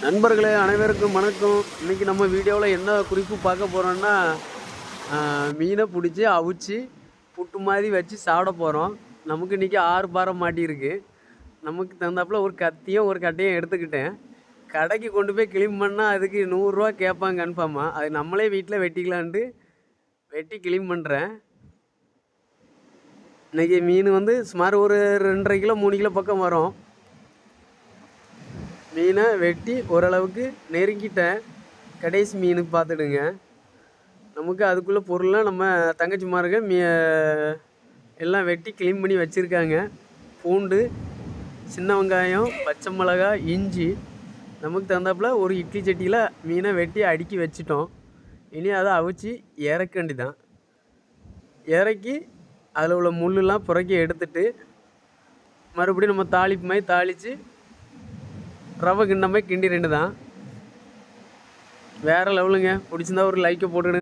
நண்பர்களே அனைவருக்கும் வணக்கம். இன்றைக்கி நம்ம வீடியோவில் என்ன குறிப்பு பார்க்க போகிறோன்னா, மீனை பிடிச்சி அவிச்சு புட்டு மாதிரி வச்சு சாப்பிட போகிறோம். நமக்கு இன்றைக்கி 6 பாறை மாட்டியிருக்கு. நமக்கு தகுந்தாப்புல ஒரு கத்தியும் ஒரு கட்டையும் எடுத்துக்கிட்டேன். கடைக்கு கொண்டு போய் கிளீன் பண்ணால் அதுக்கு 100 ரூபா கேட்பாங்க கன்ஃபார்மாக. அது நம்மளே வீட்டில் வெட்டிக்கலான்ட்டு வெட்டி கிளீன் பண்ணுறேன். இன்றைக்கி மீன் சுமார் ஒரு 2.5 கிலோ 3 கிலோ பக்கம் வரும். மீனை வெட்டி ஓரளவுக்கு நெருங்கிட்டேன். கடைசி மீன் பார்த்துடுங்க. நமக்கு அதுக்குள்ளே பொருள்லாம் நம்ம தங்கச்சிமாருங்க எல்லாம் வெட்டி க்ளீன் பண்ணி வச்சுருக்காங்க. பூண்டு, சின்ன வெங்காயம், பச்சை மிளகாய், இஞ்சி, நமக்கு தகுந்தாப்புல ஒரு இட்லி சட்டியில் மீனை வெட்டி அடுக்கி வச்சிட்டோம். இனி அதை அவிச்சு இறக்க வேண்டிதான். இறக்கி அதில் உள்ள முள்ளெலாம் புறக்கி எடுத்துட்டு மறுபடியும் நம்ம தாளிப்பு மாதிரி தாளித்து ரவை கிண்ணமே கிண்டி 2 தான். வேறு லெவலுங்க. பிடிச்சிருந்தா ஒரு லைக்கை போட்டுடுங்க.